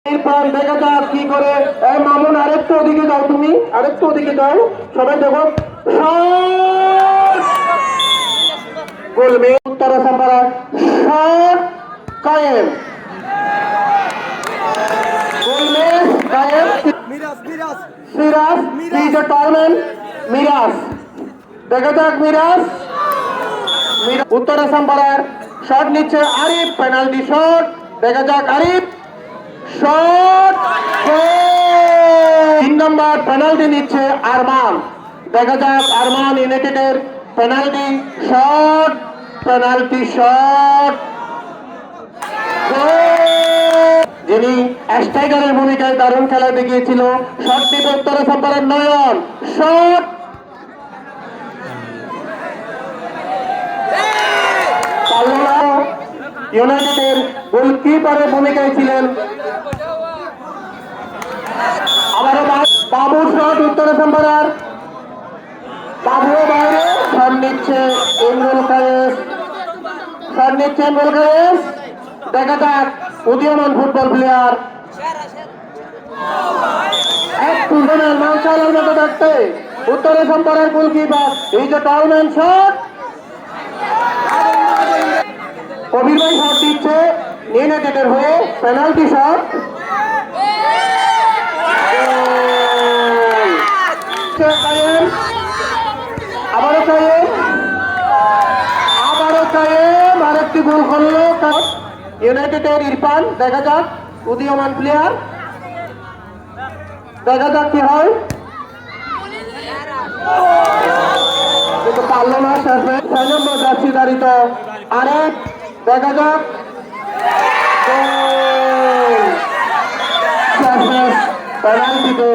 এরপর দেখা যাক কি করে। মামুন আরেকটু ওদিকে যাও, তুমি আরেকটু ওদিকে যাও, সবাই দেখো। গোল মে উত্তরা সাপাড়া শট কায়েম, গোল মে কায়েম। Siraj is a tall man. Miraz, দেখা যাক মিরাজ। উত্তরা সাম্পাড়ার শট নিচ্ছে আরিফ, পেনাল্টি শট, দেখা যাক আরিফ শট। 3 নম্বর পেনাল্টি নিচ্ছে আরমান, দেখা যাক আরমান ইউনাইটেডের পেনাল্টি শট, পেনাল্টি শট। যিনি স্ট্রাইকারের ভূমিকায় দারুণ খেলা দেখিয়েছিল, শট দিবে উত্তরা সাম্পাড়ার নয়ন, শট ইউনাইটেডের গোলকিপারের ভূমিকায় ছিলেন। আবারও বাবু শট উত্তরা সাম্পাড়ার, বাবুও বাইরে, শট নিচ্ছে ইমরুল কায়েস, শট নিচ্ছে ইমরুল কায়েস, দেখা যাক উদীয়মান ফুটবল প্লেয়ার একটু মাংসালের মতো দেখতে উত্তরা সাম্পাড়ার goalkeeper is a tall man shot. Kabir ভাই শট দিচ্ছে ইউনাইটেডের হয়ে, পেনাল্টি শট। আবারও কায়েম, আবারও কায়েম, আরেকটি গোল করলো ইউনাইটেডের ইরফান, দেখা যাক উদীয়মান প্লেয়ার, দেখা যাক কি হয়, কিন্তু পারল না। শেষ 6 নম্বর যাচ্ছি দাঁড়িত আরেক, দেখা যাক পেনাল্টিতে